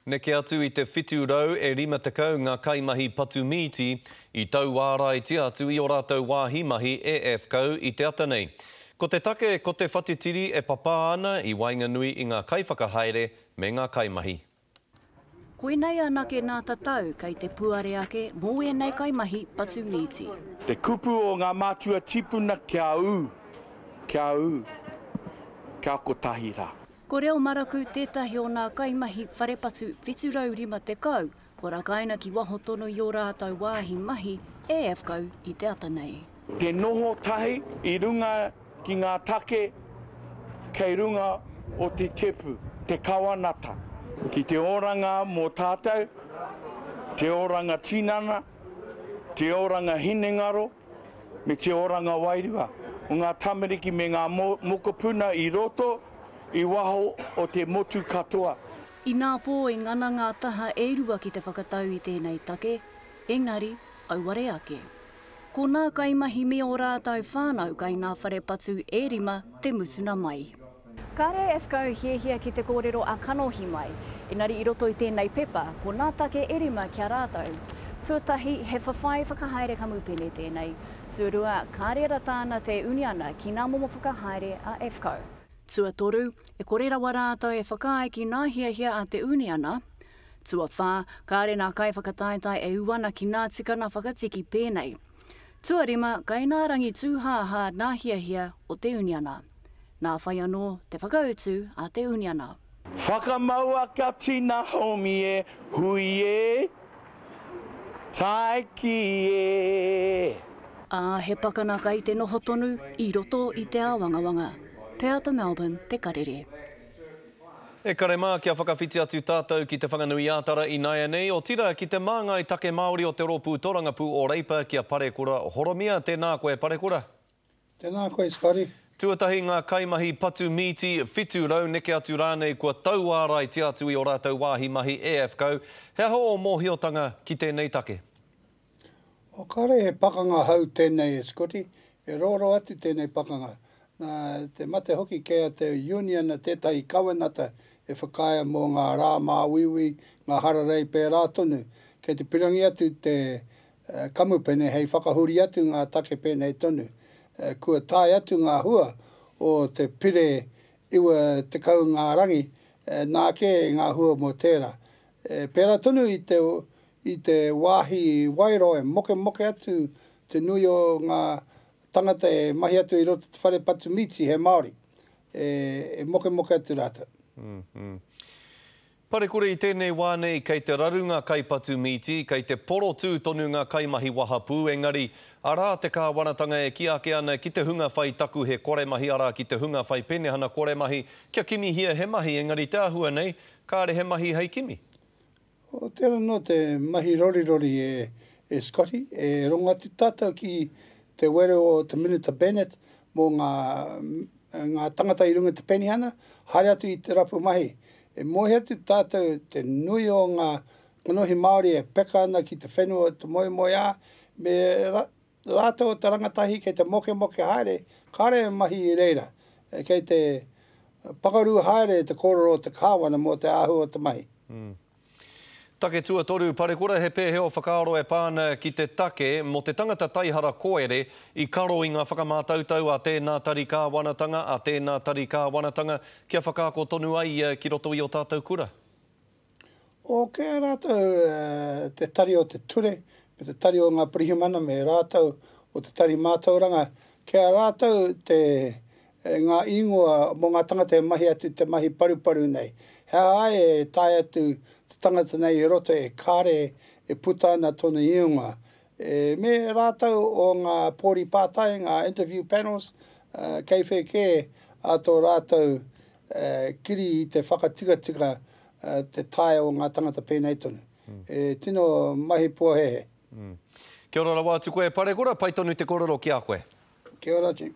Neke atu I te whitu rau e 50 ngā kaimahi patumiti I tau wārai te atu I o rātou wāhi mahi e EFCO I te ata nei. Ko te take, ko te whatitiri e papa ana I Wainganui I ngā kaiwhakahaere me ngā kaimahi. Koenei anake nā tatau kei te puare ake mō e nei kaimahi patumiti. Te kupu o ngā mātua tipuna kia u, kia kotahi rā. Ko reo maraku tētahi o ngā kaimahi wharepatu whiturau 50, ko rakaina ki waho tonu I o rātou wāhi mahi e EFCO I te ata nei. Te noho tahi I runga ki ngā take, kei runga o te tepu, te kawanata. Ki te oranga mō tātou, te oranga tinana, te oranga hinengaro, me te oranga wairua. O ngā tamariki me ngā mokopuna I roto, I waho o te motu katoa. I nā pō e ngana ngā taha e rua ki te whakatau I tēnei take, engari, auare ake. Ko nā kaimahi me o rātou whānau kai ngā wharepatu e rima te mutuna mai. Kāre EFCO hiehia ki te kōrero a kanohi mai, engari I roto I tēnei pepa, ko nā take e rima kia rātou. Tuatahi he whawhai whakahaere kamupene tēnei, tuarua kārera tāna te uniana ki ngā momo whakahaere a EFCO. Tuatoru, e korera wa rātou e whakae ki ngā hiahia a te uniana. Tua whā, kāre nā kai whakataetai e uana ki ngā tikana whakatiki pēnei. Tua rima, kai ngā rangi tūhāha ngā hiahia o te uniana. Nā whai anō te whakautu a te uniana. Whakamaua ka tina homi e, hui e, taiki e. He pakana kai te noho tonu I roto I te awangawanga. Peata Melbourne, te karere. E kare mā kia whakawhiti atu tātou ki te whanganui ātara I Naia nei. O tira ki te māngai take Māori o te rōpū Torangapū o Reipa kia Parekura. Horomia, tēnā koe Parekura. Tēnā koe Scotty. Tuatahi ngā kaimahi patumiti whitu rau neke atu rānei kua tauārai te atu I o rātou wāhi mahi e EFCO. He ho o mōhiotanga ki tēnei take? O kare he pakanga hau tēnei Scotty. E roro atu tēnei pakanga. Nā te mate hoki kea te union tētahi kawanata e whakaia mō ngā rā mā wiwi, ngā hararei pē rā tonu. Kei te pirangi atu te kamupene hei whakahuri atu ngā take pēnei tonu. Kua tāi atu ngā hua o te pire iwa te kau ngā rangi, nā ke ngā hua mō tērā. Pērā tonu I te wāhi wairoe, moke atu te nui o ngā tangata e mahi atu I roto te whare patumiti he Māori. E moke atu rāta. Parekura I tēnei wānei kei te rarunga kai patumiti, kei te poro tū tonu ngā kaimahi wahapū, engari arā te kāwanatanga e ki ake ana ki te hunga whai taku he kore mahi arā ki te hunga whai penehana kore mahi, kia kimi hia he mahi, engari te ahua nei, kāre he mahi hei kimi? O tēra no te mahi rori e Scotty, e rongatu tātou ki te wero o te Minita Bennett mō ngā tangata I runga te penihana, haere atu I te rapu mahi. E mohi atu tātou te nui o ngā manohi Māori e peka ana ki te whenua te moe a, me rātou o te rangatahi kei te moke haere, kāre mahi I reira. Kei te pakaru haere te kōrero o te kāwana mō te ahu o te mahi. Take tuatoru Parekura, he pēheo whakaaro e pāna ki te take mo te tangata taihara koere I karo I ngā whakamātautau a tēnā tari kāwanatanga, a tēnā tari kāwanatanga, kia whakaako tonu ai ki roto I o tātou kura? O kea rātou te tari o te ture, me te tari o ngā pirihimana me rātou o te tari mātauranga, kea rātou te ngā ingoa mo ngā tangata e mahi atu te mahi paru nei. Hea ai e tai atu tangata nei I roto e kāre e putana tonu iunga. Me rātou o ngā pōri pātai, ngā interview panels, kei wheke a tō rātou kiri I te whakatika te tae o ngā tangata pēnei tonu. Tino mahi puahehe. Kia ora rawa atu koe Parekura, pai tonu te kororo ki a koe. Kia ora, Jim.